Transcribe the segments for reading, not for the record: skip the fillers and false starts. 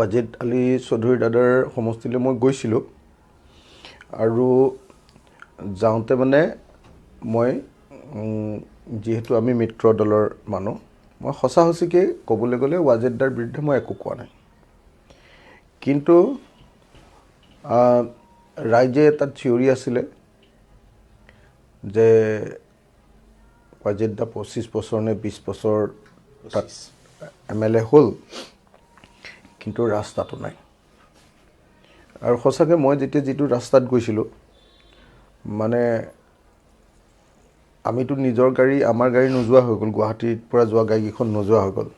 ৱাজিদ আলী চৌধুৰী দাদাৰ সমষ্টিলৈ মই গৈছিলোঁ আৰু যাওঁতে মানে মই যিহেতু আমি মিত্ৰ দলৰ মানুহ মই সঁচা সঁচিকৈ ক'বলৈ গ'লে ৱাজিদ দাৰ বিৰুদ্ধে মই একো কোৱা নাই কিন্তু ৰাইজে এটা থিয়ৰী আছিলে যে ৱাজিদ দা 25 বছৰ নে 20 বছৰ তাত MLA হ'ল কিন্তু ৰাস্তাটো নাই আৰু সঁচাকৈ মই যেতিয়া যিটো ৰাস্তাত গৈছিলোঁ মানে আমিতো নিজৰ গাড়ী আমাৰ গাড়ী নোযোৱা হৈ গ'ল গুৱাহাটীৰ পৰা যোৱা গাড়ীকেইখন নোযোৱা হৈ গ'ল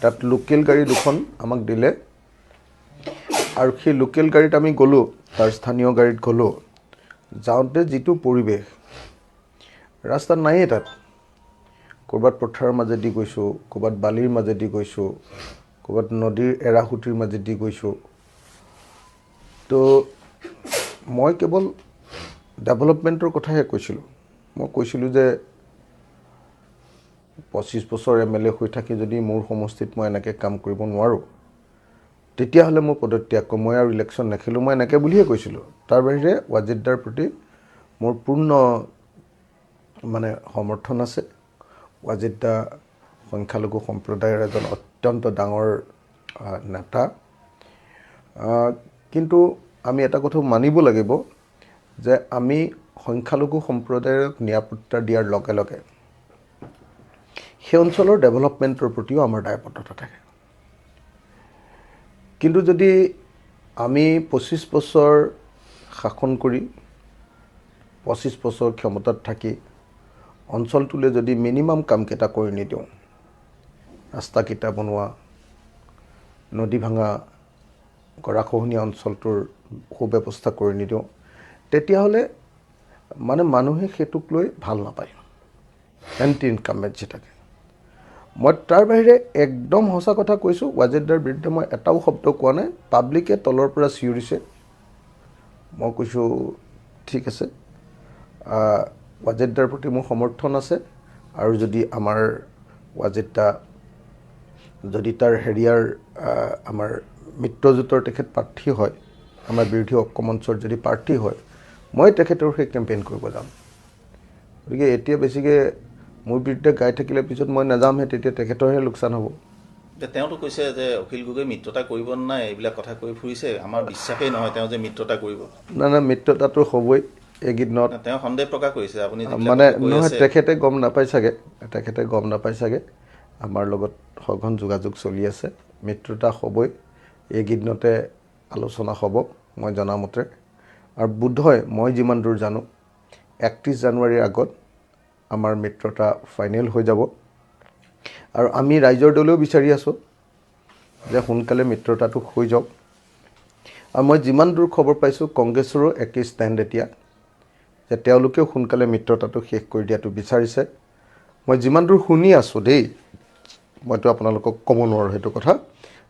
তাত লোকেল গাড়ী দুখন আমাক দিলে আৰু সেই লোকেল গাড়ীত আমি গ'লোঁ তাৰ স্থানীয় গাড়ীত গ'লোঁ যাওঁতে যিটো পৰিৱেশ ৰাস্তা নায়েই তাত ক'ৰবাত পথাৰৰ মাজেদি গৈছোঁ ক'ৰবাত বালিৰ মাজেদি গৈছোঁ ক'ৰবাত নদীৰ এৰাসুতিৰ মাজেদি গৈছোঁ তো মই কেৱল ডেভেলপমেণ্টৰ কথাহে কৈছিলোঁ মই কৈছিলোঁ যে 25 বছৰ MLA হৈ থাকি যদি মোৰ সমষ্টিত মই এনেকৈ কাম কৰিব নোৱাৰোঁ তেতিয়াহ'লে মই পদত্যাগ কৰিম মই আৰু ইলেকশ্যন নেখেলোঁ মই এনেকৈ বুলিয়ে কৈছিলোঁ তাৰ বাহিৰে ৱাজিদ দাৰ প্ৰতি মোৰ পূৰ্ণ মানে সমৰ্থন আছে ৱাজিদ দা সংখ্যালঘু সম্প্ৰদায়ৰ এজন অত্যন্ত ডাঙৰ নেতা কিন্তু আমি এটা কথা মানিব লাগিব যে আমি সংখ্যালঘু সম্প্ৰদায়ক নিৰাপত্তা দিয়াৰ লগে লগে সেই অঞ্চলৰ ডেভেলপমেণ্টৰ প্ৰতিও আমাৰ দায়বদ্ধতা থাকে কিন্তু যদি আমি 25 বছৰ শাসন কৰি 25 বছৰ ক্ষমতাত থাকি অঞ্চলটোলৈ যদি মিনিমাম কামকেইটা কৰি নিদিওঁ ৰাস্তাকেইটা বনোৱা নদী ভাঙা গৰাখহনীয়া অঞ্চলটোৰ সুব্যৱস্থা কৰি নিদিওঁ তেতিয়াহ'লে মানে মানুহে সেইটোক লৈ ভাল নাপায় এণ্টি ইনকামবেঞ্চি থাকে মই তাৰ বাহিৰে একদম সঁচা কথা কৈছোঁ ৱাজিদ দাৰ বিৰুদ্ধে মই এটাও শব্দ কোৱা নাই পাব্লিকে তলৰ পৰা চিঞৰিছে মই কৈছোঁ ঠিক আছে ৱাজিদ দাৰ প্ৰতি মোৰ সমৰ্থন আছে আৰু যদি আমাৰ ৱাজিদ দা যদি তাৰ হেৰিয়াৰ আমাৰ মিত্ৰজোঁটৰ তেখেত প্ৰাৰ্থী হয় আমাৰ বিৰোধী ঐক্য মঞ্চৰ যদি প্ৰাৰ্থী হয় মই তেখেতৰ সেই কেম্পেইন কৰিব যাম গতিকে এতিয়া বেছিকৈ মোৰ বিৰুদ্ধে গাই থাকিলে পিছত মই নাযামহে তেতিয়া তেখেতৰহে লোকচান হ'ব তেওঁতো কৈছে যে অখিল গগৈ মিত্ৰতা কৰিব নাই এইবিলাক কথা কৈ ফুৰিছে আমাৰ বিশ্বাসেই নহয় তেওঁ যে মিত্ৰতা কৰিব না মিত্ৰতাটো হ'বই এইকেইদিনত তেওঁ সন্দেহ প্ৰকাশ কৰিছে আপুনি মানে নহয় তেখেতে গম নাপায় চাগে আমাৰ লগত সঘন যোগাযোগ চলি আছে মিত্ৰতা হ'বই এইকেইদিনতে আলোচনা হ'ব মই জনামতে আৰু বোধহয় মই যিমান দূৰ জানো 31 জানুৱাৰীৰ আগত আমাৰ মিত্ৰতা ফাইনেল হৈ যাব আৰু আমি ৰাইজৰ দলেও বিচাৰি আছোঁ যে সোনকালে মিত্ৰতাটো হৈ যাওক আৰু মই যিমান দূৰ খবৰ পাইছোঁ কংগ্ৰেছৰো একেই ষ্টেণ্ড এতিয়া যে তেওঁলোকেও সোনকালে মিত্ৰতাটো শেষ কৰি দিয়াটো বিচাৰিছে মই যিমান দূৰ শুনি আছোঁ দেই মইতো আপোনালোকক ক'ব নোৱাৰোঁ সেইটো কথা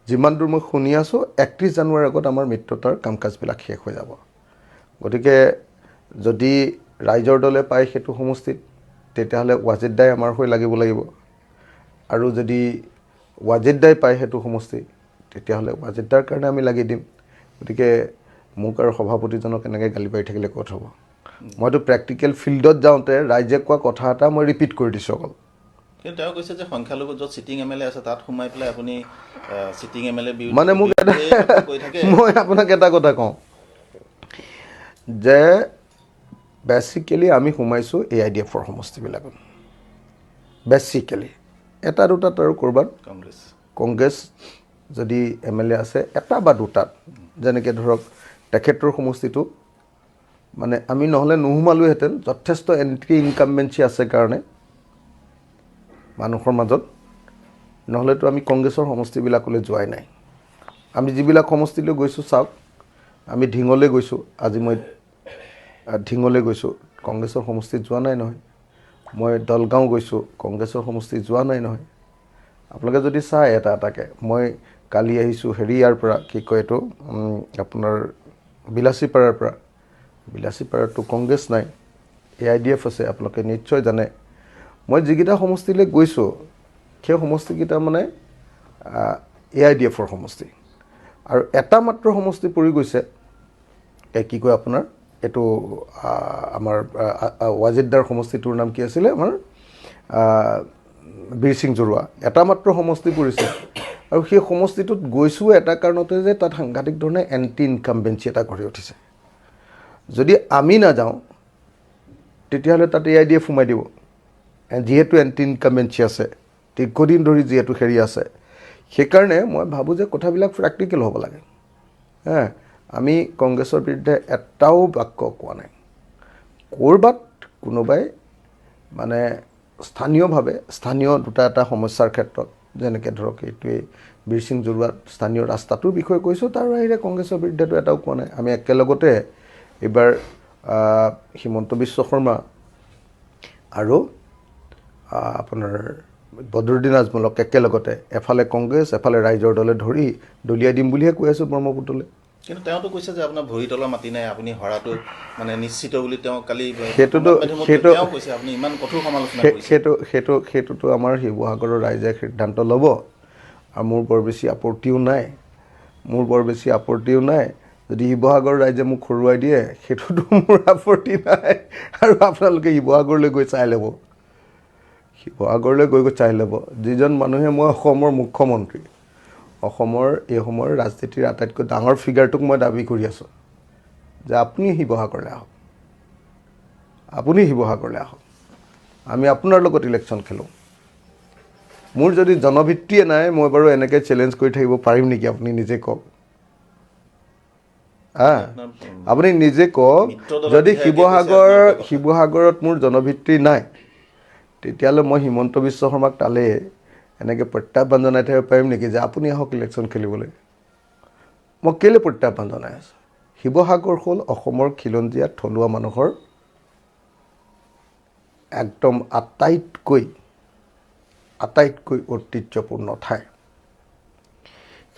যিমান দূৰ মই শুনি আছোঁ 31 জানুৱাৰীৰ আগত আমাৰ মিত্ৰতাৰ কাম কাজবিলাক শেষ হৈ যাব গতিকে যদি ৰাইজৰ দলে পায় সেইটো সমষ্টিত তেতিয়াহ'লে ৱাজিদ দাই আমাৰ হৈ লাগিব আৰু যদি ৱাজিদ দাই পায় সেইটো সমষ্টি তেতিয়াহ'লে ৱাজিদ দাৰ কাৰণে আমি লাগি দিম গতিকে মোক আৰু সভাপতিজনক এনেকৈ গালি পাৰি থাকিলে ক'ত হ'ব মইতো প্ৰেক্টিকেল ফিল্ডত যাওঁতে ৰাইজে কোৱা কথা এটা মই ৰিপিট কৰি দিছোঁ অকল কিন্তু তেওঁ কৈছে যে সংখ্যালঘু য'ত চিটিং MLA আছে তাত সোমাই পেলাই আপুনি চিটিং MLA মানে মোক মই আপোনাক এটা কথা কওঁ যে বেচিকেলি আমি সোমাইছোঁ AIDFৰ সমষ্টিবিলাকত বেচিকেলি এটা দুটাত আৰু ক'ৰবাত কংগ্ৰেছ যদি MLA আছে এটা বা দুটাত যেনেকৈ ধৰক তেখেতৰ সমষ্টিটো মানে আমি নহ'লে নোসোমালোহেঁতেন যথেষ্ট এণ্টি ইনকামবেঞ্চি আছে কাৰণে মানুহৰ মাজত নহ'লেতো আমি কংগ্ৰেছৰ সমষ্টিবিলাকলৈ যোৱাই নাই আমি যিবিলাক সমষ্টিলৈ গৈছোঁ চাওক আমি ঢিঙলৈ গৈছোঁ আজি মই ঢিঙলৈ গৈছোঁ কংগ্ৰেছৰ সমষ্টিত যোৱা নাই নহয় মই দলগাঁও গৈছোঁ কংগ্ৰেছৰ সমষ্টিত যোৱা নাই নহয় আপোনালোকে যদি চায় এটা এটাকৈ মই কালি আহিছোঁ হেৰিয়াৰ পৰা কি কয় এইটো আপোনাৰ বিলাচীপাৰাৰতো কংগ্ৰেছ নাই AIDF আছে আপোনালোকে নিশ্চয় জানে মই যিকেইটা সমষ্টিলৈ গৈছোঁ সেই সমষ্টিকেইটা মানে AIDFৰ সমষ্টি আৰু এটা মাত্ৰ সমষ্টি পৰি গৈছে কি কয় আপোনাৰ এইটো আমাৰ ৱাজিদদাৰ সমষ্টিটোৰ নাম কি আছিলে আমাৰ বীৰ সিং জৰুৱা এটা মাত্ৰ সমষ্টি পৰিছে আৰু সেই সমষ্টিটোত গৈছোঁ এটা কাৰণতে যে তাত সাংঘাতিক ধৰণে এণ্টি ইনকামবেঞ্চি এটা গঢ়ি উঠিছে যদি আমি নাযাওঁ তেতিয়াহ'লে তাত AIDF সোমাই দিব যিহেতু এণ্টি ইনকামবেঞ্চি আছে দীৰ্ঘদিন ধৰি যিহেতু হেৰি আছে সেইকাৰণে মই ভাবোঁ যে কথাবিলাক প্ৰেক্টিকেল হ'ব লাগে আমি কংগ্ৰেছৰ বিৰুদ্ধে এটাও বাক্য কোৱা নাই ক'ৰবাত কোনোবাই মানে স্থানীয়ভাৱে স্থানীয় দুটা এটা সমস্যাৰ ক্ষেত্ৰত যেনেকৈ ধৰক এইটোৱেই বীৰ সিং জৰুৱাত স্থানীয় ৰাস্তাটোৰ বিষয়ে কৈছোঁ তাৰ বাহিৰে কংগ্ৰেছৰ বিৰুদ্ধেতো এটাও কোৱা নাই আমি একেলগতে এইবাৰ হিমন্ত বিশ্ব শৰ্মা আৰু আপোনাৰ বদৰুদ্দিন আজমলক একেলগতে এফালে কংগ্ৰেছ এফালে ৰাইজৰ দলে ধৰি দলিয়াই দিম বুলিহে কৈ আছোঁ ব্ৰহ্মপুত্ৰলৈ কিন্তু তেওঁতো কৈছে যে আপোনাৰ ভৰি তলৰ মাটি নাই আপুনি হৰাটো মানে নিশ্চিত বুলি তেওঁ কালি তেওঁ কৈছে আপুনি ইমান কঠোৰ সমালোচনা কৰিছে সেইটোতো আমাৰ শিৱসাগৰৰ ৰাইজে সিদ্ধান্ত ল'ব আৰু মোৰ বৰ বেছি আপত্তিও নাই যদি শিৱসাগৰৰ ৰাইজে মোক হৰুৱাই দিয়ে সেইটোতো মোৰ আপত্তি নাই আৰু আপোনালোকে শিৱসাগৰলৈ গৈ চাই ল'ব যিজন মানুহে মই অসমৰ মুখ্যমন্ত্ৰী অসমৰ এই সময়ৰ ৰাজনীতিৰ আটাইতকৈ ডাঙৰ ফিগাৰটোক মই দাবী কৰি আছোঁ যে আপুনি শিৱসাগৰলৈ আহক আমি আপোনাৰ লগত ইলেকশ্যন খেলোঁ মোৰ যদি জনভিত্তিয়ে নাই মই বাৰু এনেকৈ চেলেঞ্জ কৰি থাকিব পাৰিম নেকি আপুনি নিজে কওক আপুনি নিজে কওক যদি শিৱসাগৰত মোৰ জনভিত্তি নাই তেতিয়াহ'লে মই হিমন্ত বিশ্ব শৰ্মাক তালে এনেকৈ প্ৰত্যাহ্বান জনাই থাকিব পাৰিম নেকি যে আপুনি আহক ইলেকশ্যন খেলিবলৈ মই কেলৈ প্ৰত্যাহ্বান জনাই আছোঁ শিৱসাগৰ হ'ল অসমৰ খিলঞ্জীয়া থলুৱা মানুহৰ একদম আটাইতকৈ ঐতিহ্যপূৰ্ণ ঠাই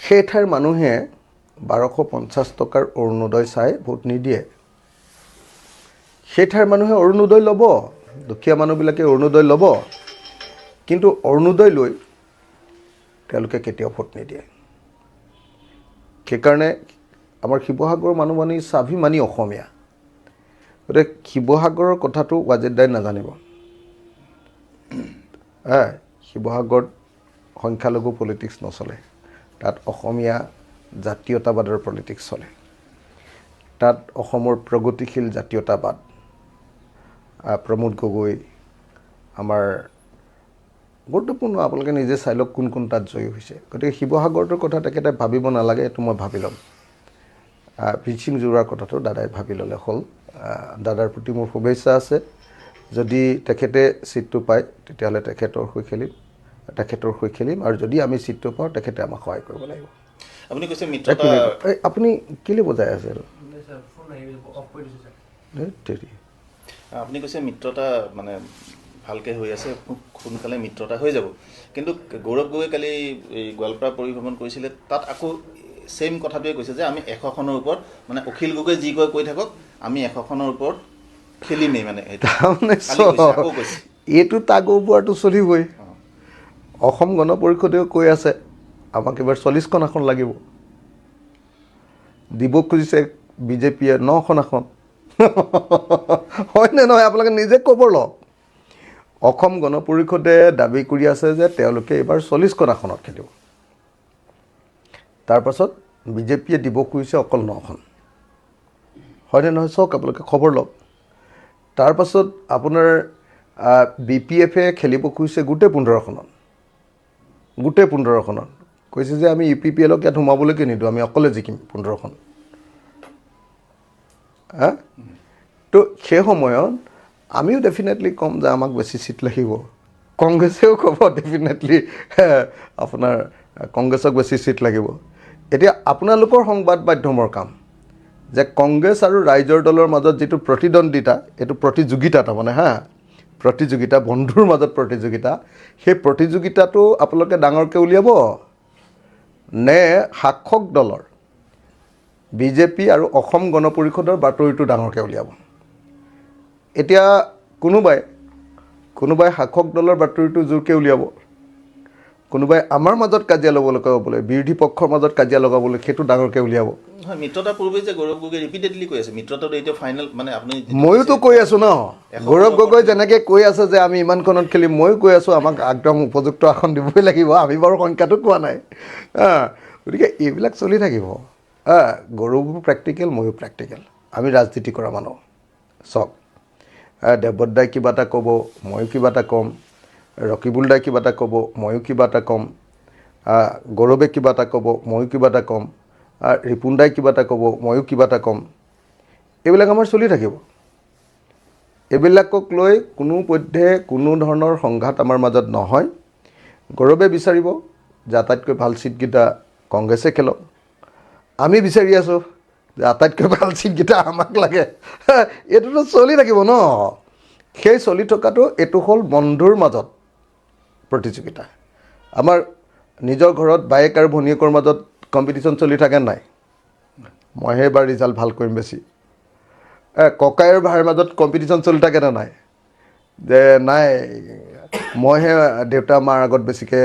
সেই ঠাইৰ মানুহে 1250 টকাৰ অৰুণোদয় চাই ভোট নিদিয়ে সেই ঠাইৰ মানুহে অৰুণোদয় ল'ব দুখীয়া মানুহবিলাকে অৰুণোদয় ল'ব কিন্তু অৰুণোদয় লৈ তেওঁলোকে কেতিয়াও ভোট নিদিয়ে সেইকাৰণে আমাৰ শিৱসাগৰৰ মানুহমানি স্বাভিমানী অসমীয়া গতিকে শিৱসাগৰৰ কথাটো ৱাজিদদাই নাজানিব শিৱসাগৰত সংখ্যালঘু পলিটিক্স নচলে তাত অসমীয়া জাতীয়তাবাদৰ পলিটিক্স চলে তাত অসমৰ প্ৰগতিশীল জাতীয়তাবাদ প্ৰমোদ গগৈ আমাৰ গুৰুত্বপূৰ্ণ আপোনালোকে নিজে চাই লওক কোন তাত জয়ী হৈছে গতিকে শিৱসাগৰটোৰ কথা তেখেতে ভাবিব নালাগে এইটো মই ভাবি ল'ম বীৰ সিং জৰুৱাৰ কথাটো দাদাই ভাবি ল'লে হ'ল দাদাৰ প্ৰতি মোৰ শুভেচ্ছা আছে যদি তেখেতে ছিটটো পায় তেতিয়াহ'লে তেখেতৰ হৈ খেলিম আৰু যদি আমি ছিটটো পাওঁ তেখেতে আমাক সহায় কৰিব লাগিব আপুনি কৈছে আপুনি কেলৈ বজাই আছে আপুনি কৈছে মিত্ৰতা মানে ভালকৈ হৈ আছে খুব সোনকালে মিত্ৰতা হৈ যাব কিন্তু গৌৰৱ গগৈ কালি এই গোৱালপাৰা পৰিভ্ৰমণ কৰিছিলে তাত আকৌ ছেইম কথাটোৱে কৈছে যে আমি 100খনৰ ওপৰত মানে অখিল গগৈ যি কৈ থাকক আমি 100খনৰ ওপৰত খেলিমেই মানে এইটো তাগৰ বোৱাটো চলিবই অসম গণ পৰিষদেও কৈ আছে আমাক এবাৰ 40খন আসন লাগিব দিব খুজিছে বিজেপিয়ে 9খন আসন হয়নে নহয় আপোনালোকে নিজে খবৰ লওক অসম গণ পৰিষদে দাবী কৰি আছে যে তেওঁলোকে এইবাৰ 40খন আসনত খেলিব তাৰপাছত বিজেপিয়ে দিব খুজিছে অকল 9খন হয়নে নহয় চাওক আপোনালোকে খবৰ লওক তাৰপাছত আপোনাৰ BPFে খেলিব খুজিছে গোটেই 15খনত কৈছে যে আমি UPPLক ইয়াত সোমাবলৈকে নিদিওঁ আমি অকলে জিকিম 15খন তো সেই সময়ত আমিও ডেফিনেটলি ক'ম যে আমাক বেছি ছিট লাগিব কংগ্ৰেছেও ক'ব ডেফিনেটলি আপোনাৰ কংগ্ৰেছক বেছি ছিট লাগিব এতিয়া আপোনালোকৰ সংবাদ মাধ্যমৰ কাম যে কংগ্ৰেছ আৰু ৰাইজৰ দলৰ মাজত যিটো প্ৰতিদ্বন্দ্বিতা এইটো প্ৰতিযোগিতা তাৰমানে প্ৰতিযোগিতা বন্ধুৰ মাজত প্ৰতিযোগিতা সেই প্ৰতিযোগিতাটো আপোনালোকে ডাঙৰকৈ উলিয়াব নে শাসক দলৰ বিজেপি আৰু অসম গণ পৰিষদৰ বাতৰিটো ডাঙৰকৈ উলিয়াব এতিয়া কোনোবাই শাসক দলৰ বাতৰিটো জোৰকৈ উলিয়াব কোনোবাই আমাৰ মাজত কাজিয়া ল'বলৈ ক'বলৈ বিৰোধী পক্ষৰ মাজত কাজিয়া লগাবলৈ সেইটো ডাঙৰকৈ উলিয়াব। হয়, মিত্ৰতাৰ পূৰ্বে যে গৌৰৱ গগৈ ৰিপিটেডলি কৈ আছে মিত্ৰতাটো এতিয়া ফাইনেল, মানে আপুনি ময়োতো কৈ আছোঁ ন, গৌৰৱ গগৈ যেনেকৈ কৈ আছে যে আমি ইমানখনত খেলিম, ময়ো কৈ আছোঁ আমাক একদম উপযুক্ত আসন দিবই লাগিব, আমি বাৰু সংখ্যাটো কোৱা নাই। গতিকে এইবিলাক চলি থাকিব। গৌৰৱো প্ৰেক্টিকেল, ময়ো প্ৰেক্টিকেল, আমি ৰাজনীতি কৰা মানুহ। চাওক, দেৱব্ৰত দাই কিবা এটা ক'ব, ময়ো কিবা এটা ক'ম, ৰকিবুল দাই কিবা এটা ক'ব, ময়ো কিবা এটা ক'ম, গৌৰৱে কিবা এটা ক'ব, ময়ো কিবা এটা ক'ম, ৰিপুণ দাই কিবা এটা ক'ব, ময়ো কিবা এটা ক'ম। এইবিলাক আমাৰ চলি থাকিব। এইবিলাকক লৈ কোনোপধ্যে কোনো ধৰণৰ সংঘাত আমাৰ মাজত নহয়। গৌৰৱে বিচাৰিব যে আটাইতকৈ ভাল ছিটকেইটা কংগ্ৰেছে খেলক, আমি বিচাৰি আছোঁ যে আটাইতকৈ ভাল ছিটকেইটা আমাক লাগে। এইটোতো চলি থাকিব ন। সেই চলি থকাটো এইটো হ'ল বন্ধুৰ মাজত প্ৰতিযোগিতা। আমাৰ নিজৰ ঘৰত বায়েক আৰু ভনীয়েকৰ মাজত কম্পিটিশ্যন চলি থাকে নাই, মইহে এইবাৰ ৰিজাল্ট ভাল কৰিম বেছি। ককাই আৰু ভাইৰ মাজত কম্পিটিশ্যন চলি থাকেনে নাই, যে নাই মইহে দেউতা মাৰ আগত বেছিকৈ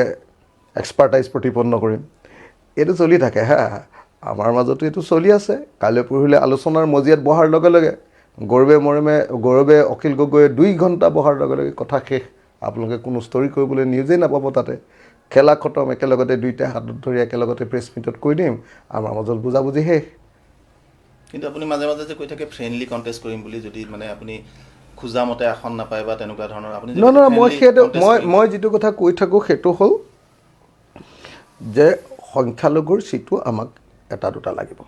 এক্সপাৰ্টাইজ প্ৰতিপন্ন কৰিম। এইটো চলি থাকে। আমাৰ মাজতো এইটো চলি আছে। কাইলৈ পৰহিলৈ আলোচনাৰ মজিয়াত বহাৰ লগে লগে গৌৰৱে অখিল গগৈয়ে 2 ঘণ্টা বহাৰ লগে লগে কথা শেষ। আপোনালোকে কোনো ষ্টৰি কৰিবলৈ নিউজেই নাপাব তাতে। খেলা খতম, একেলগতে দুইটা হাতত ধৰি একেলগতে প্ৰেছ মিটত কৈ দিম, আমাৰ মাজত বুজাবুজি শেষ। কিন্তু আপুনি মাজে মাজে যে কৈ থাকে ফ্ৰেণ্ডলি কণ্টেষ্ট কৰিম বুলি, যদি মানে আপুনি খোজা মতে আসন নাপায় বা তেনেকুৱা ধৰণৰ, আপুনি মই যিটো কথা কৈ থাকোঁ সেইটো হ'ল যে সংখ্যালঘুৰ চিটো আমাক এটা দুটা লাগিব।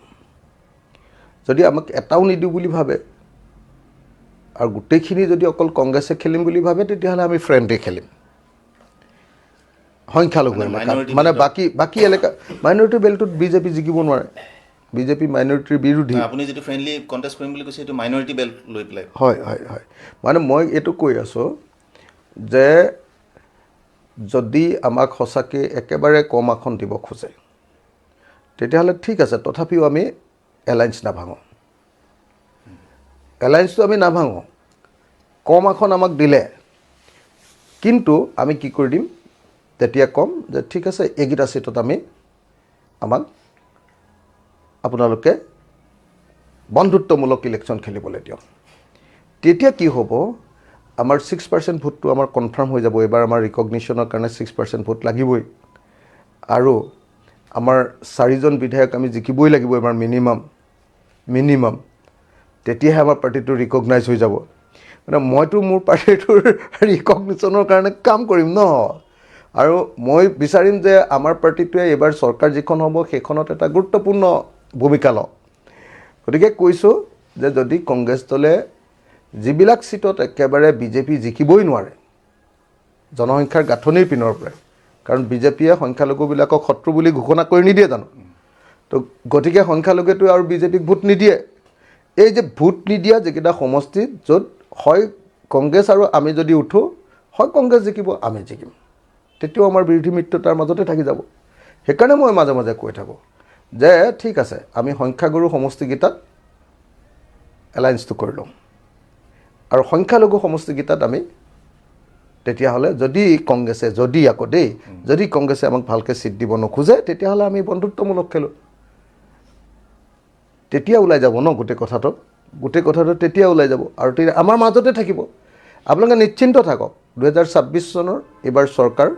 যদি আমাক এটাও নিদিওঁ বুলি ভাবে আৰু গোটেইখিনি যদি অকল কংগ্ৰেছে খেলিম বুলি ভাবে, তেতিয়াহ'লে আমি ফ্ৰেণ্ডলি খেলিম সংখ্যালঘু এলেকাত। মানে বাকী এলেকা মাইনৰিটি বেল্টত বিজেপি জিকিব নোৱাৰে, বিজেপি মাইনৰিটিৰ বিৰোধী। আপুনি যিটো ফ্ৰেণ্ডলি কণ্টেষ্ট কৰিম বুলি কৈছে সেইটো মাইনৰিটি বেল্ট লৈ পেলাই। হয়। মানে মই এইটো কৈ আছোঁ যে যদি আমাক সঁচাকৈ একেবাৰে কম আসন দিব খোজে, তেতিয়াহ'লে ঠিক আছে, তথাপিও আমি এলায়েন্স নাভাঙোঁ। এলায়েন্সটো আমি নাভাঙোঁ। কম আসন আমাক দিলে কিন্তু আমি কি কৰি দিম, তেতিয়া ক'ম যে ঠিক আছে, এইকেইটা চিটত আমাক আপোনালোকে বন্ধুত্বমূলক ইলেকশ্যন খেলিবলৈ দিয়ক। তেতিয়া কি হ'ব, আমাৰ 6% ভোটটো আমাৰ কনফাৰ্ম হৈ যাব। এইবাৰ আমাৰ ৰিকগনিশ্যনৰ কাৰণে 6% ভোট লাগিবই, আৰু আমাৰ 4জন বিধায়ক আমি জিকিবই লাগিব এবাৰ মিনিমাম। তেতিয়াহে আমাৰ পাৰ্টিটো ৰিকগনাইজ হৈ যাব। মানে মইতো মোৰ পাৰ্টিটোৰ ৰিকগনিশ্যনৰ কাৰণে কাম কৰিম ন, আৰু মই বিচাৰিম যে আমাৰ পাৰ্টিটোৱে এইবাৰ চৰকাৰ যিখন হ'ব সেইখনত এটা গুৰুত্বপূৰ্ণ ভূমিকা লওক। গতিকে কৈছোঁ যে যদি কংগ্ৰেছ দলে যিবিলাক চিটত একেবাৰে বিজেপি জিকিবই নোৱাৰে জনসংখ্যাৰ গাঁথনিৰ পিনৰ পৰাই, কাৰণ বিজেপিয়ে সংখ্যালঘুবিলাকক শত্ৰু বুলি ঘোষণা কৰি নিদিয়ে জানো, তো গতিকে সংখ্যালঘুটো আৰু বিজেপিক ভোট নিদিয়ে। এই যে ভোট নিদিয়া যিকেইটা সমষ্টিত য'ত হয় কংগ্ৰেছ আৰু আমি যদি উঠোঁ, হয় কংগ্ৰেছ জিকিব, আমি জিকিম, তেতিয়াও আমাৰ বিৰোধী মিত্ৰতাৰ মাজতে থাকি যাব। সেইকাৰণে মই মাজে মাজে কৈ থাকোঁ যে ঠিক আছে, আমি সংখ্যাগুৰু সমষ্টিকেইটাত এলায়েন্সটো কৰি লওঁ, আৰু সংখ্যালঘু সমষ্টিকেইটাত আমি তেতিয়াহ'লে যদি কংগ্ৰেছে আমাক ভালকৈ ছিট দিব নোখোজে, তেতিয়াহ'লে আমি বন্ধুত্বমূলক খেলোঁ। তেতিয়া ওলাই যাব ন গোটেই কথাটো তেতিয়া ওলাই যাব, আৰু তেতিয়া আমাৰ মাজতে থাকিব। আপোনালোকে নিশ্চিন্ত থাকক, 2026 চনৰ এইবাৰ চৰকাৰ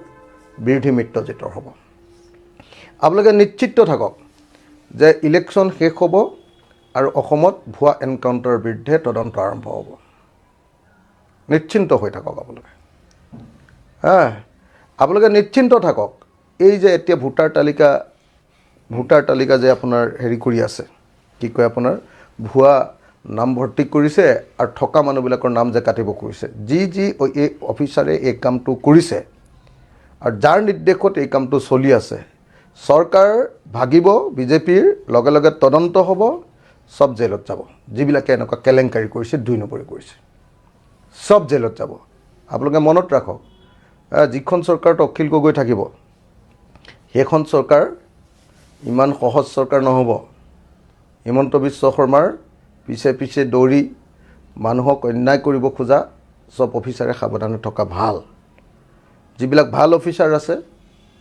বিৰোধী মিত্ৰজোঁটৰ হ'ব। আপোনালোকে নিশ্চিত থাকক যে ইলেকশ্যন শেষ হ'ব আৰু অসমত ভুৱা এনকাউণ্টাৰৰ বিৰুদ্ধে তদন্ত আৰম্ভ হ'ব। নিশ্চিন্ত হৈ থাকক আপোনালোকে নিশ্চিন্ত থাকক। এই যে এতিয়া ভোটাৰ তালিকা যে আপোনাৰ হেৰি কৰি আছে, কি কয় আপোনাৰ ভুৱা নাম ভৰ্তি কৰিছে আৰু থকা মানুহবিলাকৰ নাম যে কাটিব কৰিছে, যি এই অফিচাৰে এই কামটো কৰিছে আৰু যাৰ নিৰ্দেশত এই কামটো চলি আছে, চৰকাৰ ভাগিব, বিজেপিৰ লগে লগে তদন্ত হ'ব, চব জেলত যাব। যিবিলাকে এনেকুৱা কেলেংকাৰী কৰিছে, 2 নম্বৰী কৰিছে, চব জেলত যাব। আপোনালোকে মনত ৰাখক, যিখন চৰকাৰত অখিল গগৈ থাকিব, সেইখন চৰকাৰ ইমান সহজ চৰকাৰ নহ'ব। হিমন্ত বিশ্ব শৰ্মাৰ পিছে দৌৰি মানুহক অন্যায় কৰিব খোজা চব অফিচাৰে সাৱধানে থকা ভাল। যিবিলাক ভাল অফিচাৰ আছে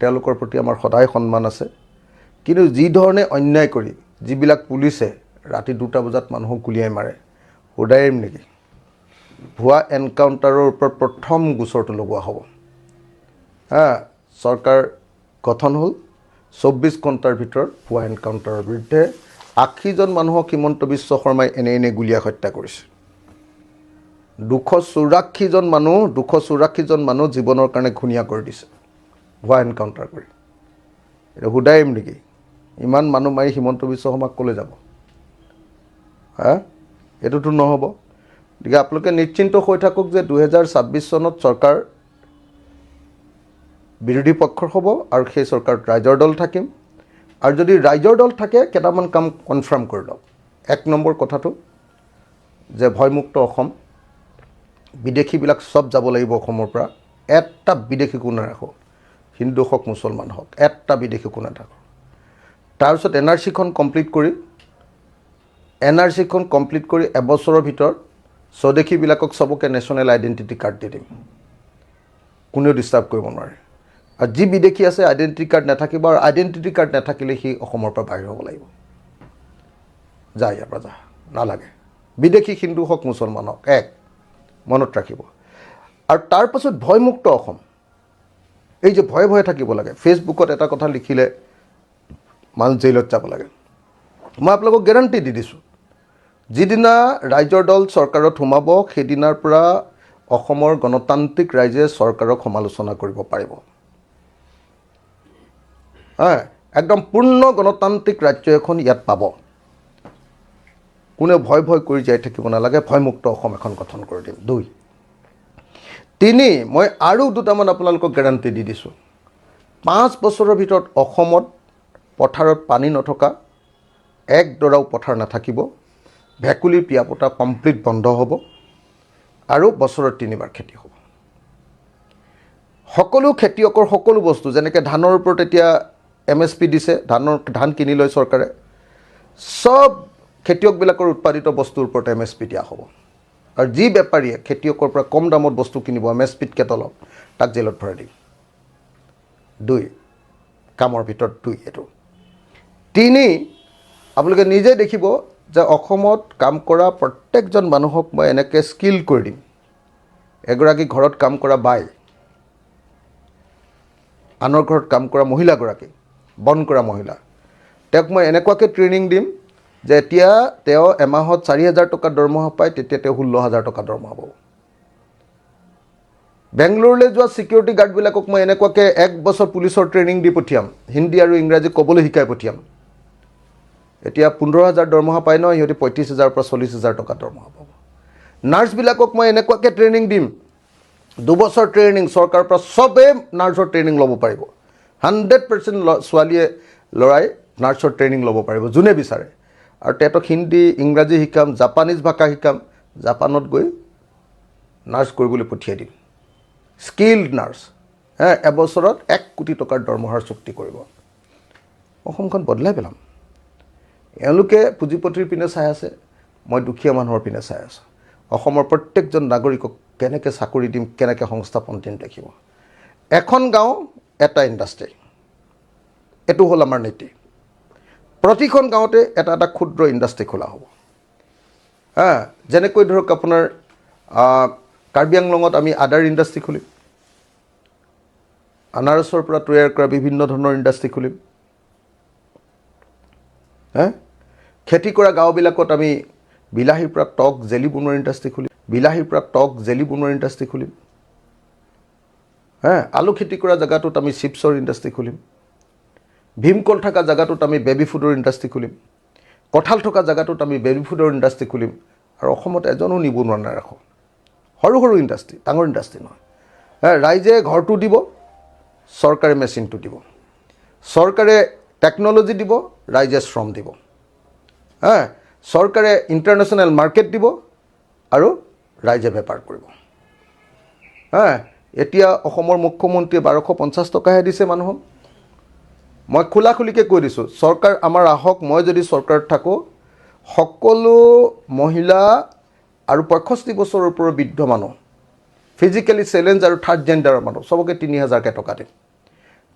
তেওঁলোকৰ প্ৰতি আমাৰ সদায় সন্মান আছে। কিন্তু যি ধৰণে অন্যায় কৰি যিবিলাক পুলিচে ৰাতি 2টা বজাত মানুহক গুলিয়াই মাৰে, সদায় এৰিম নেকি? ভুৱা এনকাউণ্টাৰৰ ওপৰত প্ৰথম গোচৰটো লগোৱা হ'ব। চৰকাৰ গঠন হ'ল 24 ঘণ্টাৰ ভিতৰত ভুৱা এনকাউণ্টাৰৰ বিৰুদ্ধে 80জন মানুহক হিমন্ত বিশ্ব শৰ্মাই এনে গুলীয়াই হত্যা কৰিছে। 284জন মানুহ জীৱনৰ কাৰণে ঘূণীয়া কৰি দিছে ভুৱা এনকাউণ্টাৰ কৰি। এতিয়া সদায় এৰিম নেকি? ইমান মানুহ মাৰি হিমন্ত বিশ্ব শৰ্মাক ক'লৈ যাব? এইটোতো নহ'ব। গতিকে আপোনালোকে নিশ্চিন্ত হৈ থাকক যে 2026 চনত চৰকাৰ বিৰোধী পক্ষৰ হ'ব আৰু সেই চৰকাৰত ৰাইজৰ দল থাকিম। আৰু যদি ৰাইজৰ দল থাকে কেইটামান কাম কনফাৰ্ম কৰি লওক। 1 নম্বৰ কথাটো যে ভয়মুক্ত অসম, বিদেশীবিলাক চব যাব লাগিব অসমৰ পৰা। এটা বিদেশীকো নাৰাখোঁ, হিন্দু হওক মুছলমান হওক, এটা বিদেশীকো নাথাকক। তাৰপিছত NRC-খন কমপ্লিট কৰি এবছৰৰ ভিতৰত স্বদেশীবিলাকক চবকে নেশ্যনেল আইডেণ্টিটি কাৰ্ড দি দিম। কোনেও ডিষ্টাৰ্ব কৰিব নোৱাৰে। আৰু যি বিদেশী আছে আইডেণ্টিটি কাৰ্ড নাথাকিব, আৰু আইডেণ্টিটি কাৰ্ড নাথাকিলে সি অসমৰ পৰা বাহিৰ হ'ব লাগিব। যা ইয়াৰ পৰা যা, নালাগে। বিদেশী হিন্দু হওক মুছলমান হওক, মনত ৰাখিব। আৰু তাৰপাছত ভয়মুক্ত অসম। এই যে ভয়ে থাকিব লাগে, ফেচবুকত এটা কথা লিখিলে মানুহ জেইলত যাব লাগে। মই আপোনালোকক গেৰাণ্টি দি দিছোঁ, যিদিনা ৰাইজৰ দল চৰকাৰত সোমাব সেইদিনাৰ পৰা অসমৰ গণতান্ত্ৰিক ৰাইজে চৰকাৰক সমালোচনা কৰিব পাৰিব। একদম পূৰ্ণ গণতান্ত্ৰিক ৰাজ্য এখন ইয়াত পাব। কোনেও ভয় কৰি যাই থাকিব নালাগে। ভয়মুক্ত অসম এখন গঠন কৰি দিম। 2, 3 মই আৰু দুটামান আপোনালোকক গেৰাণ্টি দি দিছোঁ। 5 বছৰৰ ভিতৰত অসমত পথাৰত পানী নথকা, একডৰাও পথাৰ নাথাকিব। ভেকুলীৰ পিয়াপতা কমপ্লিট বন্ধ হ'ব আৰু বছৰত 3বাৰ খেতি হ'ব। সকলো খেতিয়কৰ সকলো বস্তু, যেনেকৈ ধানৰ ওপৰত এতিয়া MSP দিছে, ধান কিনি লয় চৰকাৰে, চব খেতিয়কবিলাকৰ উৎপাদিত বস্তুৰ ওপৰত MSP দিয়া হ'ব। আৰু যি বেপাৰীয়ে খেতিয়কৰ পৰা কম দামত বস্তু কিনিব MSPতকৈ তলত, তাক জেলত ভৰাই দিম। 2 কামৰ ভিতৰত 2 এইটো। 3 আপোনালোকে নিজে দেখিব যে অসমত কাম কৰা প্ৰত্যেকজন মানুহক মই এনেকৈ স্কিল কৰি দিম। এগৰাকী ঘৰত কাম কৰা বাই, আনৰ ঘৰত কাম কৰা মহিলাগৰাকী, বন কৰা মহিলা, তেওঁক মই এনেকুৱাকৈ ট্ৰেইনিং দিম যে এতিয়া তেওঁ এমাহত 4,000 টকা দৰমহা পায়, তেতিয়া তেওঁ 16,000 টকা দৰমহা পাব। বেংগলোৰলৈ যোৱা ছিকিউৰিটি গাৰ্ডবিলাকক মই এনেকুৱাকৈ 1 বছৰ পুলিচৰ ট্ৰেইনিং দি পঠিয়াম, হিন্দী আৰু ইংৰাজী ক'বলৈ শিকাই পঠিয়াম। এতিয়া 15,000 দৰমহা পায় ন, সিহঁতে 35,000 পৰা 40,000 টকা দৰমহা পাব। নাৰ্ছবিলাকক মই এনেকুৱাকৈ ট্ৰেইনিং দিম, 2 বছৰ ট্ৰেইনিং চৰকাৰৰ পৰা, চবেই নাৰ্ছৰ ট্ৰেইনিং ল'ব পাৰিব। 100% ল'ৰাই নাৰ্ছৰ ট্ৰেইনিং ল'ব পাৰিব, যোনে বিচাৰে। আৰু তেহেঁতক হিন্দী ইংৰাজী শিকাম, জাপানীজ ভাষা শিকাম, জাপানত গৈ নাৰ্ছ কৰিবলৈ পঠিয়াই দিম। স্কিল্ড নাৰ্ছ, এবছৰত 1 কোটি টকাৰ দৰমহাৰ চুক্তি কৰিব। অসমখন বদলাই পেলাম। এওঁলোকে পুঁজিপতিৰ পিনে চাই আছে, মই দুখীয়া মানুহৰ পিনে চাই আছোঁ। অসমৰ প্ৰত্যেকজন নাগৰিকক কেনেকৈ চাকৰি দিম, কেনেকৈ সংস্থাপন দিম দেখিব। এখন গাঁও এটা ইণ্ডাষ্ট্ৰী, এইটো হ'ল আমাৰ নীতি। প্ৰতিখন গাঁৱতে এটা ক্ষুদ্ৰ ইণ্ডাষ্ট্ৰী খোলা হ'ব। যেনেকৈ ধৰক আপোনাৰ কাৰ্বি আংলঙত আমি আদাৰ ইণ্ডাষ্ট্ৰী খুলিম, আনাৰসৰ পৰা তৈয়াৰ কৰা বিভিন্ন ধৰণৰ ইণ্ডাষ্ট্ৰী খুলিম। খেতি কৰা গাঁওবিলাকত আমি বিলাহীৰ পৰা টক জেলি বনোৱাৰ ইণ্ডাষ্ট্ৰী খুলিম। আলু খেতি কৰা জেগাটোত আমি চিপছৰ ইণ্ডাষ্ট্ৰী খুলিম। ভীমকল থকা জেগাটোত আমি বেবী ফুডৰ ইণ্ডাষ্ট্ৰী খুলিম। কঁঠাল থকা জেগাটোত আমি বেবী ফুডৰ ইণ্ডাষ্ট্ৰী খুলিম। আৰু অসমত এজনো নিবনুৱা নাৰাখোঁ। সৰু ইণ্ডাষ্ট্ৰী, ডাঙৰ ইণ্ডাষ্ট্ৰী নহয়। ৰাইজে ঘৰটো দিব, চৰকাৰে মেচিনটো দিব। চৰকাৰে টেকন'লজি দিব, ৰাইজে শ্ৰম দিব। চৰকাৰে ইণ্টাৰনেশ্যনেল মাৰ্কেট দিব আৰু ৰাইজে বেপাৰ কৰিব। এতিয়া অসমৰ মুখ্যমন্ত্ৰীয়ে 1250 টকাহে দিছে মানুহক। মই খোলাখুলিকৈ কৈ দিছোঁ, চৰকাৰ আমাৰ আহক, মই যদি চৰকাৰত থাকোঁ, সকলো মহিলা আৰু 65 বছৰৰ ওপৰৰ বৃদ্ধ মানুহ, ফিজিকেলি চেলেঞ্জ আৰু 3rd জেণ্ডাৰৰ মানুহ, চবকে 3,000কৈ টকা দিম।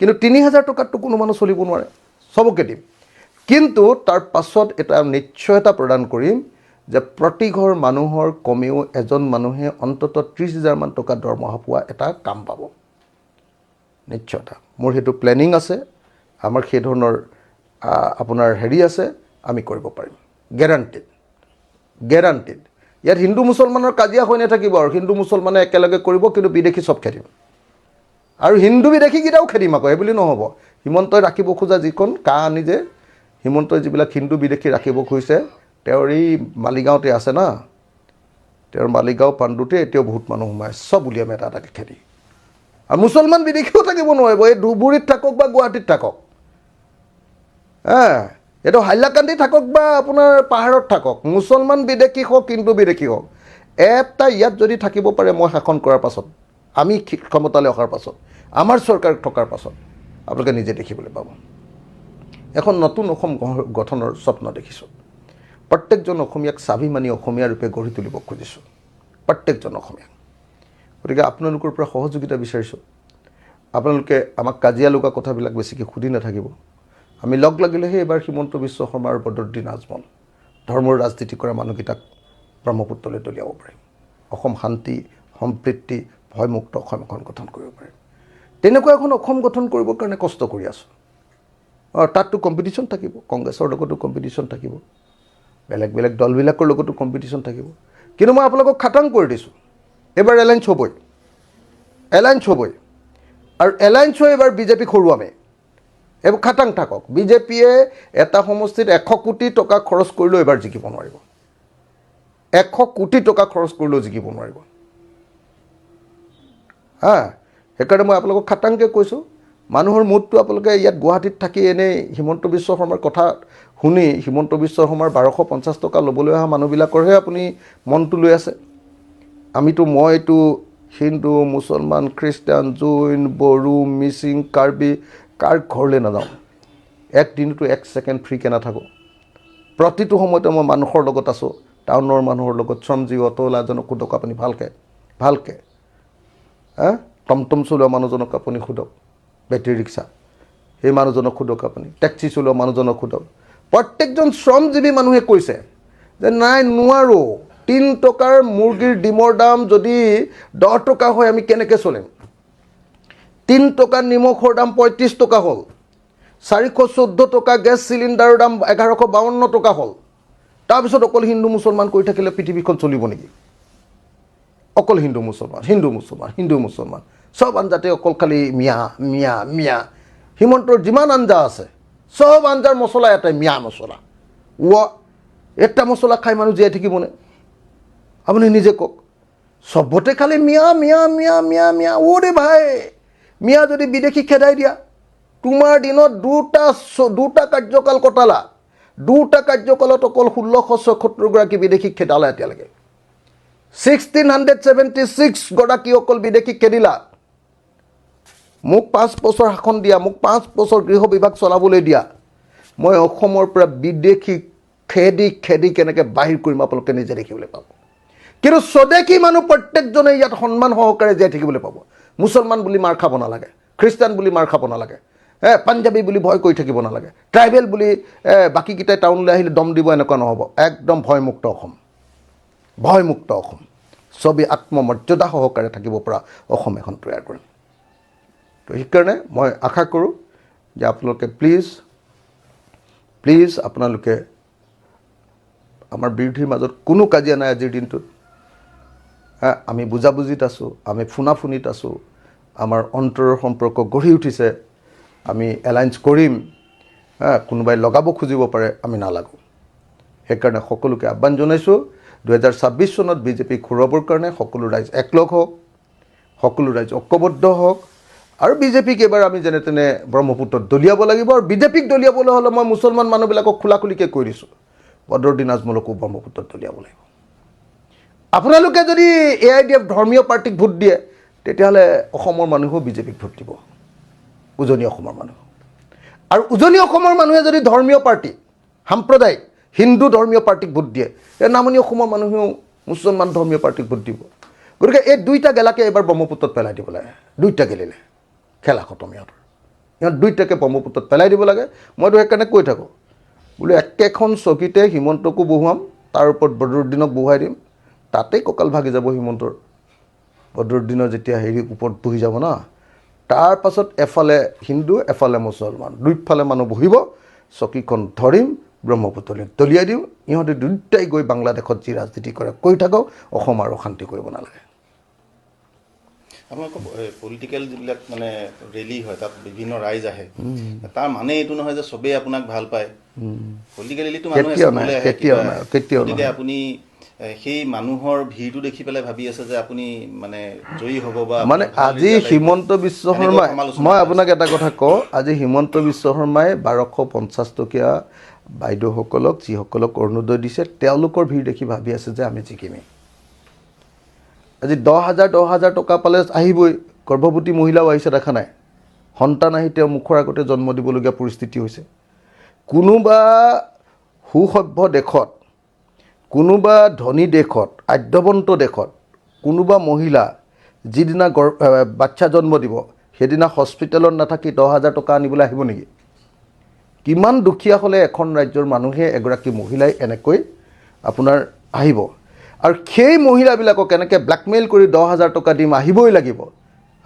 কিন্তু 3000 টকাততো কোনো মানুহ চলিব নোৱাৰে, চবকে দিম। কিন্তু তাৰ পাছত এটা নিশ্চয়তা প্ৰদান কৰিম যে প্ৰতি ঘৰ মানুহৰ কমেও এজন মানুহে অন্ততঃ 30,000 মান টকা দৰমহা পোৱা এটা কাম পাব, নিশ্চয়তা। মোৰ সেইটো প্লেনিং আছে, আমাৰ সেই ধৰণৰ আপোনাৰ হেৰি আছে, আমি কৰিব পাৰিম, গেৰাণ্টিড, গেৰাণ্টিড। ইয়াত হিন্দু মুছলমানৰ কাজিয়া হৈ নাথাকিব আৰু হিন্দু মুছলমানে একেলগে কৰিব, কিন্তু বিদেশী চব খেদিম। আৰু হিন্দু বিদেশীকেইটাও খেদিম আকৌ, সেইবুলি নহ'ব। হিমন্তই ৰাখিব খোজা যিখন আনি যে হিমন্তই যিবিলাক হিন্দু বিদেশী ৰাখিব খুজিছে, তেওঁৰ এই মালিগাঁৱতে আছে না, তেওঁৰ মালিগাঁও পাণ্ডুতে এতিয়াও বহুত মানুহ সোমাই, চব উলিয়াম এটা এটাকৈ খেদি। আৰু মুছলমান বিদেশীও থাকিব নোৱাৰিব, এই ধুবুৰীত থাকক বা গুৱাহাটীত থাকক, এইটো হাইলাকান্দি থাকক বা আপোনাৰ পাহাৰত থাকক, মুছলমান বিদেশী হওক হিন্দু বিদেশী হওক, এটা ইয়াত যদি থাকিব পাৰে মই শাসন কৰাৰ পাছত, আমি ক্ষমতালৈ অহাৰ পাছত, আমাৰ চৰকাৰ থকাৰ পাছত, আপোনালোকে নিজে দেখিবলৈ পাব। এখন নতুন অসম গঠনৰ স্বপ্ন দেখিছোঁ। প্ৰত্যেকজন অসমীয়াক স্বাভিমানী অসমীয়া ৰূপে গঢ়ি তুলিব খুজিছোঁ, প্ৰত্যেকজন অসমীয়াক। গতিকে আপোনালোকৰ পৰা সহযোগিতা বিচাৰিছোঁ। আপোনালোকে আমাক কাজিয়া লগা কথাবিলাক বেছিকৈ সুধি নাথাকিব। আমি লগ লাগিলেহে এইবাৰ হিমন্ত বিশ্ব শৰ্মা আৰু বদৰুদ্দিন আজমল ধৰ্মৰ ৰাজনীতি কৰা মানুহকেইটাক ব্ৰহ্মপুত্ৰলৈ দলিয়াব পাৰিম। অসম শান্তি, সম্প্ৰীতি, ভয়মুক্ত অসম এখন গঠন কৰিব পাৰিম। তেনেকুৱা এখন অসম গঠন কৰিবৰ কাৰণে কষ্ট কৰি আছোঁ। তাততো কম্পিটিশ্যন থাকিব, কংগ্ৰেছৰ লগতো কম্পিটিশ্যন থাকিব, বেলেগ বেলেগ দলবিলাকৰ লগতো কম্পিটিশ্যন থাকিব। কিন্তু মই আপোনালোকক খাটাং কৰি দিছোঁ, এইবাৰ এলায়েন্স হ'বই, এলায়েন্স হ'বই। আৰু এলায়েন্স হৈ এইবাৰ বিজেপিক হৰুৱামে, এইবোৰ খাটাং থাকক। বিজেপিয়ে এটা সমষ্টিত 100 কোটি টকা খৰচ কৰিলেও এইবাৰ জিকিব নোৱাৰিব, 100 কোটি টকা খৰচ কৰিলেও জিকিব নোৱাৰিব। সেইকাৰণে মই আপোনালোকক খাটাংকৈ কৈছোঁ, মানুহৰ মুডটো আপোনালোকে ইয়াত গুৱাহাটীত থাকি এনেই হিমন্ত বিশ্ব শৰ্মাৰ কথা শুনি হিমন্ত বিশ্ব শৰ্মাৰ 1250 টকা ল'বলৈ অহা মানুহবিলাকৰহে আপুনি মনটো লৈ আছে। মইতো হিন্দু, মুছলমান, খ্ৰীষ্টান, জৈন, বড়ো, মিচিং, কাৰ্বি কাৰ ঘৰলৈ নাযাওঁ, একদিনতো 1 ছেকেণ্ড ফ্ৰীকৈ নাথাকোঁ। প্ৰতিটো সময়তে মই মানুহৰ লগত আছোঁ, টাউনৰ মানুহৰ লগত, শ্ৰমজীৱী অট'লা এজনক সোধক আপুনি ভালকৈ, ভালকৈ। টমটম চলোৱা মানুহজনক আপুনি সোধক, বেটেৰী ৰিক্সা সেই মানুহজনক সোধক, আপুনি টেক্সি চলোৱা মানুহজনক সোধক। প্ৰত্যেকজন শ্ৰমজীৱী মানুহে কৈছে যে নাই নোৱাৰোঁ, 3 টকাৰ মুৰ্গীৰ ডিমৰ দাম যদি 10 টকা হয় আমি কেনেকৈ চলিম। 3 টকাৰ নিমখৰ দাম 35 টকা হ'ল, 414 টকা গেছ চিলিণ্ডাৰৰ দাম 1152 টকা হ'ল। তাৰপিছত অকল হিন্দু মুছলমান কৰি থাকিলে পৃথিৱীখন চলিব নেকি? অকল হিন্দু মুছলমান, হিন্দু মুছলমান, হিন্দু মুছলমান, চব আঞ্জাতে অকল খালি মিয়া মিয়া মিয়া। হিমন্তৰ যিমান আঞ্জা আছে চব আঞ্জাৰ মছলা এটাই, মিয়া মছলা। এটা মছলা খাই মানুহ জীয়াই থাকিবনে? আপুনি নিজে কওক। চবতে খালি মিয়া মিয়া মিয়া মিয়া মিয়া। ওৰে ভাই, মিয়া যদি বিদেশী খেদাই দিয়া, তোমাৰ দিনত দুটা কাৰ্যকাল কটালা, 2টা কাৰ্যকালত অকল 1676 বিদেশীক খেদালা। এতিয়ালৈকে 1676 গৰাকী অকল বিদেশীক খেদিলা। মোক 5 বছৰ শাসন দিয়া, মোক 5 বছৰ গৃহ বিভাগ চলাবলৈ দিয়া, মই অসমৰ পৰা বিদেশী খেদি খেদি কেনেকৈ বাহিৰ কৰিম আপোনালোকে নিজে দেখিবলৈ পাব। কিন্তু স্বদেশী মানুহ প্ৰত্যেকজনে ইয়াত সন্মান সহকাৰে জীয়াই থাকিবলৈ পাব। মুছলমান বুলি মাৰ খাব নালাগে, খ্ৰীষ্টান বুলি মাৰ খাব নালাগে, পাঞ্জাবী বুলি ভয় কৰি থাকিব নালাগে, ট্ৰাইবেল বুলি বাকীকেইটাই টাউনলৈ আহিলে দম দিব, এনেকুৱা নহ'ব। একদম ভয়মুক্ত অসম, ভয়মুক্ত অসম, চবেই আত্মমৰ্যাদা সহকাৰে থাকিব পৰা অসম এখন তৈয়াৰ কৰিম। তো সেইকাৰণে মই আশা কৰোঁ যে আপোনালোকে প্লিজ আপোনালোকে আমাৰ বিৰোধীৰ মাজত কোনো কাজিয়া নাই। আজিৰ দিনটোত আমি বুজাবুজিত আছোঁ, আমি ফুনাফুনিত আছোঁ, আমাৰ অন্তৰৰ সম্পৰ্ক গঢ়ি উঠিছে। আমি এলায়েন্স কৰিম, কোনোবাই লগাব খুজিব পাৰে, আমি নালাগোঁ। সেইকাৰণে সকলোকে আহ্বান জনাইছোঁ, 2026 চনত বিজেপিক হৰুৱাবৰ কাৰণে সকলো ৰাইজ একলগ হওক, সকলো ৰাইজ ঐক্যবদ্ধ হওক। আৰু বিজেপিক এইবাৰ আমি যেনে তেনে ব্ৰহ্মপুত্ৰত দলিয়াব লাগিব। আৰু বিজেপিক দলিয়াবলৈ হ'লে মই মুছলমান মানুহবিলাকক খোলাখুলিকৈ কৈ দিছোঁ, বদৰুদ্দিন আজমলকো ব্ৰহ্মপুত্ৰত দলিয়াব লাগিব। আপোনালোকে যদি AIDF ধৰ্মীয় পাৰ্টিক ভোট দিয়ে, তেতিয়াহ'লে অসমৰ মানুহেও বিজেপিক ভোট দিব, উজনি অসমৰ মানুহ। আৰু উজনি অসমৰ মানুহে যদি ধৰ্মীয় পাৰ্টি, সাম্প্ৰদায়িক হিন্দু ধৰ্মীয় পাৰ্টিক ভোট দিয়ে, নামনি অসমৰ মানুহেও মুছলমান ধৰ্মীয় পাৰ্টিক ভোট দিব। গতিকে এই 2টা গেলাকে এইবাৰ ব্ৰহ্মপুত্ৰত পেলাই দিব লাগে। 2টা গেলিলে খেলা খতম সিহঁতৰ। ইহঁত দুইটাকে ব্ৰহ্মপুত্ৰত পেলাই দিব লাগে। মইতো সেইকাৰণে কৈ থাকোঁ বোলো একেখন চকীতে হিমন্তকো বহুৱাম, তাৰ ওপৰত বদৰুদ্দিনক বহুৱাই দিম, তাতেই কঁকাল ভাগি যাব হিমন্তৰ। বদৰুদ্দিনৰ যেতিয়া হেৰি ওপৰত বহি যাব না, তাৰ পাছত এফালে হিন্দু এফালে মুছলমান, দুইফালে মানুহ বহিব, চকীখন ধৰিম, ব্ৰহ্মপুত্ৰলৈ দলিয়াই দিওঁ, ইহঁতে দুয়োটাই গৈ বাংলাদেশত যি ৰাজনীতি কৰে কৰি থাকক, অসম আৰু অশান্তি কৰিব নালাগে। আপোনালোকৰ পলিটিকেল যিবিলাক মানে ৰেলী হয়, তাত বিভিন্ন ৰাইজ আহে, তাৰ মানে এইটো নহয় যে চবেই আপোনাক ভাল পায়। পলিটিকেল ৰেলীটো মানুহে চাবলৈ আহে, গতিকে আপুনি সেই মানুহৰ ভিৰটো দেখি পেলাই ভাবি আছে যে আপুনি মানে জয়ী হ'ব বা মানে আজি হিমন্ত বিশ্ব শৰ্মাই, মই আপোনাক এটা কথা কওঁ, আজি হিমন্ত বিশ্ব শৰ্মাই 1250 টকীয়া বাইদেউসকলক যিসকলক অৰুণোদয় দিছে, তেওঁলোকৰ ভিৰ দেখি ভাবি আছে যে আমি জিকিমেই। আজি 10,000 টকা পালে আহিবই। গৰ্ভৱতী মহিলাও আহিছে, দেখা নাই? সন্তান আহি তেওঁ মুখৰ আগতে জন্ম দিবলগীয়া পৰিস্থিতি হৈছে। কোনোবা সুসভ্য দেশত, কোনোবা ধনী দেশত, আদ্যৱন্ত দেশত কোনোবা মহিলা যিদিনা বাচ্চা জন্ম দিব, সেইদিনা হস্পিটেলত নাথাকি 10,000 টকা আনিবলৈ আহিব নেকি? কিমান দুখীয়া হ'লে এখন ৰাজ্যৰ মানুহে, এগৰাকী মহিলাই এনেকৈ আপোনাৰ আহিব? আৰু সেই মহিলাবিলাকক এনেকৈ ব্লেকমেইল কৰি 10,000 টকা দিম, আহিবই লাগিব।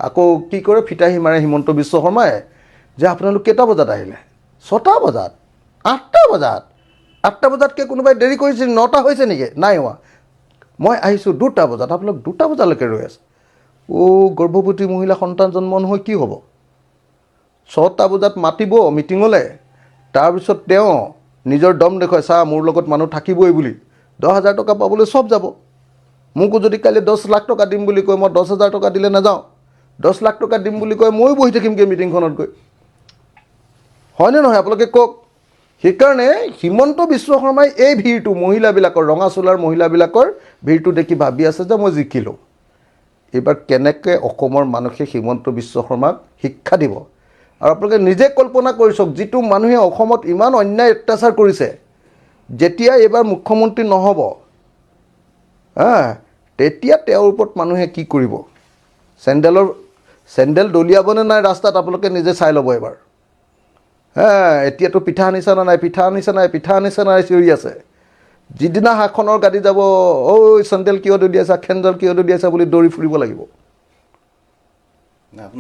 আকৌ কি কৰে, ফিতাহী মাৰে হিমন্ত বিশ্ব শৰ্মাই যে আপোনালোক কেইটা বজাত আহিলে? 6টা বজাত, 8টা বজাত। 8টা বজাতকৈ কোনোবাই দেৰি কৰিছিল, 9টা হৈছে নেকি? নাই হোৱা। মই আহিছোঁ 2টা বজাত, আপোনালোক 2টা বজালৈকে ৰৈ আছে। গৰ্ভৱতী মহিলা সন্তান জন্ম নহয় কি হ'ব? 6টা বজাত মাতিব মিটিঙলৈ, তাৰপিছত তেওঁ নিজৰ দম দেখুৱাই, চা মোৰ লগত মানুহ থাকিবই বুলি, 10,000 টকা পাবলৈ চব যাব। মোকো যদি কালি 10 লাখ টকা দিম বুলি কয়, মই 10,000 টকা দিলে নাযাওঁ। 10 লাখ টকা দিম বুলি কয়, ময়ো বহি থাকিমগৈ মিটিংখনত গৈ। হয়নে নহয় আপোনালোকে কওক? সেইকাৰণে হিমন্ত বিশ্ব শৰ্মাই এই ভিৰটো মহিলাবিলাকৰ, ৰঙা চোলাৰ মহিলাবিলাকৰ ভিৰটো দেখি ভাবি আছে যে মই জিকিলোঁ। এইবাৰ কেনেকৈ অসমৰ মানুহে হিমন্ত বিশ্ব শৰ্মাক শিক্ষা দিব। আৰু আপোনালোকে নিজে কল্পনা কৰি চাওক, যিটো মানুহে অসমত ইমান অন্যায় অত্যাচাৰ কৰিছে, যেতিয়া এইবাৰ মুখ্যমন্ত্ৰী নহ'ব, তেতিয়া তেওঁৰ ওপৰত মানুহে কি কৰিব? চেণ্ডেল দলিয়াবনে নাই ৰাস্তাত, আপোনালোকে নিজে চাই ল'ব এবাৰ। এতিয়াতো পিঠা আনিছে নে নাই, পিঠা আনিছে নাই, পিঠা আনিছে নাই চিঞৰি আছে। যিদিনা শাসনৰ গাড়ী যাব, চেণ্ডেল কিয় দলিয়াইছা, খেণ্ডেল কিয় দলিয়াইছা বুলি দৌৰি ফুৰিব লাগিব।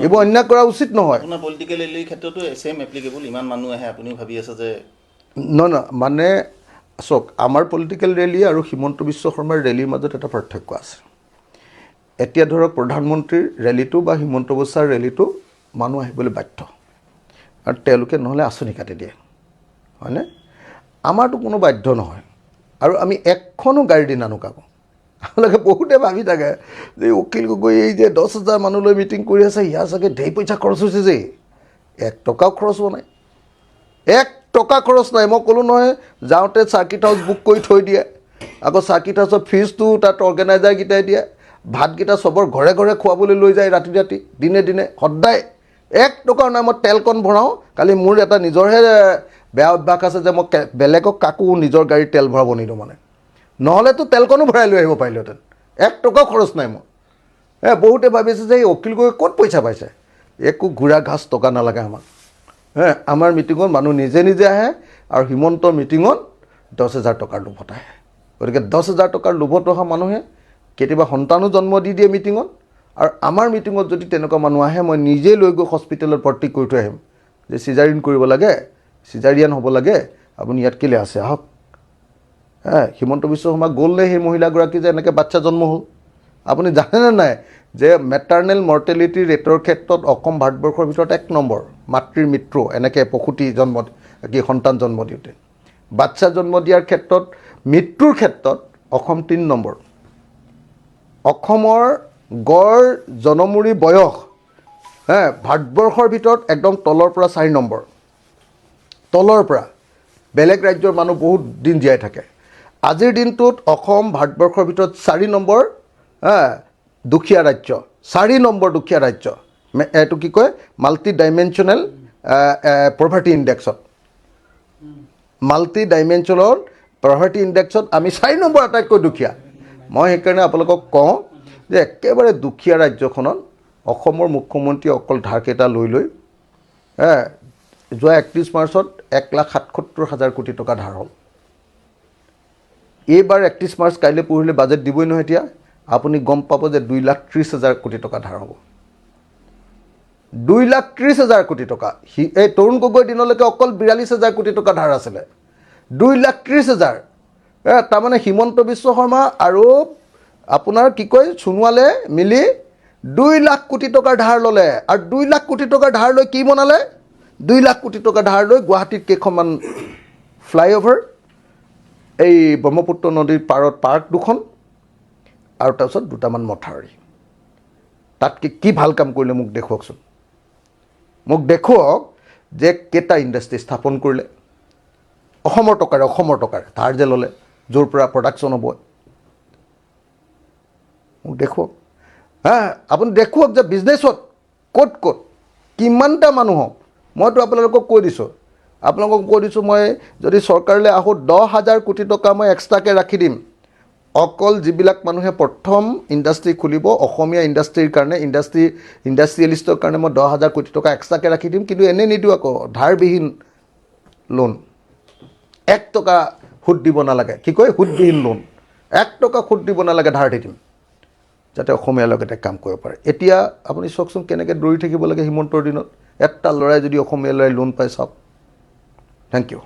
এইবোৰ অন্যায় কৰা উচিত নহয়। আপোনাৰ পলিটিকেল ৰেলীৰ ক্ষেত্ৰতো ছেম এপ্লিকেবল, ইমান মানুহ আহে, আপুনিও ভাবি আছে যে নহয়, মানে চাওক, আমাৰ পলিটিকেল ৰেলী আৰু হিমন্ত বিশ্ব শৰ্মাৰ ৰেলীৰ মাজত এটা পাৰ্থক্য আছে। এতিয়া ধৰক প্ৰধানমন্ত্ৰীৰ ৰেলীটো বা হিমন্ত বিশ্বৰ ৰেলীটো মানুহ আহিবলৈ বাধ্য, আৰু তেওঁলোকে নহ'লে আঁচনি কাটি দিয়ে, হয়নে? আমাৰতো কোনো বাধ্য নহয়, আৰু আমি এখনো গাড়ী দি নানো কাকো। আপোনালোকে বহুতে ভাবি থাকে যে অখিল গগৈ এই যে 10,000 মানুহলৈ মিটিং কৰি আছে, ইয়াৰ চাগে ঢেৰ পইচা খৰচ হৈছে যে। 1 টকাও খৰচ হোৱা নাই, 1 টকা খৰচ নাই। মই ক'লোঁ নহয়, যাওঁতে চাৰ্কিট হাউচ বুক কৰি থৈ দিয়ে, আকৌ চাৰ্কিট হাউচৰ ফিজটো তাত অৰ্গেনাইজাৰকেইটাই দিয়ে, ভাতকেইটা চবৰ ঘৰে ঘৰে খুৱাবলৈ লৈ যায়, ৰাতি ৰাতি দিনে দিনে সদায়। 1 টকাৰ নাই। মই তেলকণ ভৰাওঁ, কালি মোৰ এটা নিজৰহে বেয়া অভ্যাস আছে যে মই বেলেগক কাকো নিজৰ গাড়ীত তেল ভৰাব নিদিওঁ মানে, নহ'লেতো তেলকণো ভৰাই লৈ আহিব পাৰিলোহেঁতেন। 1 টকাও খৰচ নাই মোৰ। বহুতে ভাবিছে যে এই অখিল গগৈ ক'ত পইচা পাইছে। একো ঘোঁৰা ঘাঁচ টকা নালাগে আমাক। আমাৰ মিটিঙত মানুহ নিজে নিজে আহে, আৰু হিমন্ত মিটিঙত 10,000 টকাৰ লোভত আহে। গতিকে 10,000 টকাৰ লোভত অহা মানুহে কেতিয়াবা সন্তানো জন্ম দি দিয়ে মিটিঙত, আৰু আমাৰ মিটিঙত যদি তেনেকুৱা মানুহ আহে, মই নিজে লৈ গৈ হস্পিটেলত ভৰ্তি কৰি থৈ আহিম যে চিজাৰিন কৰিব লাগে, চিজাৰিয়ান হ'ব লাগে, আপুনি ইয়াত কেলৈ আছে, আহক। হিমন্ত বিশ্ব শৰ্মা গ'লনে সেই মহিলাগৰাকী যে এনেকৈ বাচ্চা জন্ম হ'ল? আপুনি জানেনে নাই যে মেটাৰ্নেল মৰ্টেলিটি ৰেটৰ ক্ষেত্ৰত অসম ভাৰতবৰ্ষৰ ভিতৰত 1 নম্বৰ, মাতৃৰ মৃত্যু এনেকৈ প্ৰসূতি জন্ম সন্তান জন্ম দিওঁতে। বাচ্চা জন্ম দিয়াৰ ক্ষেত্ৰত, মৃত্যুৰ ক্ষেত্ৰত অসম 3 নম্বৰ। অসমৰ গড় জনমূৰি বয়স ভাৰতবৰ্ষৰ ভিতৰত একদম তলৰ পৰা 4 নম্বৰ, তলৰ পৰা। বেলেগ ৰাজ্যৰ মানুহ বহুত দিন জীয়াই থাকে। আজিৰ দিনটোত অসম ভাৰতবৰ্ষৰ ভিতৰত 4 নম্বৰ দুখীয়া ৰাজ্য, 4 নম্বৰ দুখীয়া ৰাজ্য। এইটো কি কয়, মাল্টি ডাইমেনশ্যনেল পভাৰ্টি ইণ্ডেক্সত, মাল্টি ডাইমেনশ্যনেল পভাৰ্টি ইণ্ডেক্সত আমি 4 নম্বৰ আটাইতকৈ দুখীয়া। মই সেইকাৰণে আপোনালোকক কওঁ যে একেবাৰে দুখীয়া ৰাজ্যখনত অসমৰ মুখ্যমন্ত্ৰীয়ে অকল ধাৰকেইটা লৈ যোৱা 31 মাৰ্চত 1,77,000 কোটি টকা ধাৰ হ'ল। এইবাৰ 31 মাৰ্চ কাইলৈ পৰহিলৈ বাজেট দিবই নহয়। এতিয়া আপুনি গম পাব যে 2,30,000 কোটি টকা ধাৰ হ'ব। 2,30,000 কোটি টকা। এই তৰুণ গগৈৰ দিনলৈকে অকল 42,000 কোটি টকা ধাৰ আছিলে। 2,30,000। তাৰমানে হিমন্ত বিশ্ব শৰ্মা আৰু আপোনাৰ কি কয় সোণোৱালে মিলি 2 লাখ কোটি টকাৰ ধাৰ ল'লে। আৰু 2 লাখ কোটি টকাৰ ধাৰ লৈ কি বনালে? 2 লাখ কোটি টকা ধাৰ লৈ গুৱাহাটীত কেইখনমান ফ্লাইঅভাৰ, এই ব্ৰহ্মপুত্ৰ নদীৰ পাৰত পাৰ্ক দুখন, আৰু তাৰপিছত দুটামান মথাউৰি। তাতকৈ কি ভাল কাম কৰিলে মোক দেখুৱাওকচোন। মোক দেখুৱাওক যে কেইটা ইণ্ডাষ্ট্ৰী স্থাপন কৰিলে অসমৰ টকাৰে ধাৰ যে ল'লে, য'ৰ পৰা প্ৰডাকশ্যন হ'ব। মোক দেখুৱাওক। আপুনি দেখুৱাওক যে বিজনেছত ক'ত কিমানটা মানুহক, মইতো আপোনালোকক কৈ দিছোঁ, মই যদি চৰকাৰলৈ আহোঁ 10,000 কোটি টকা মই এক্সট্ৰাকৈ ৰাখি দিম। অকল যিবিলাক মানুহে প্ৰথম ইণ্ডাষ্ট্ৰী খুলিব, অসমীয়া ইণ্ডাষ্ট্ৰীৰ কাৰণে, ইণ্ডাষ্ট্ৰিয়েলিষ্টৰ কাৰণে মই 10,000 কোটি টকা এক্সট্ৰাকৈ ৰাখি দিম। কিন্তু এনেই নিদিওঁ আকৌ, ধাৰবিহীন লোন। 1 টকা সুত দিব নালাগে। কি কয়? সুতবিহীন লোন। 1 টকা সুত দিব নালাগে, ধাৰ দি দিম, যাতে অসমীয়াৰ লগতে কাম কৰিব পাৰে। এতিয়া আপুনি চাওকচোন কেনেকৈ দৌৰি থাকিব লাগে হিমন্তৰ দিনত। এটা ল'ৰাই যদি অসমীয়া ল'ৰাই লোন পাই, চাওক। Thank U.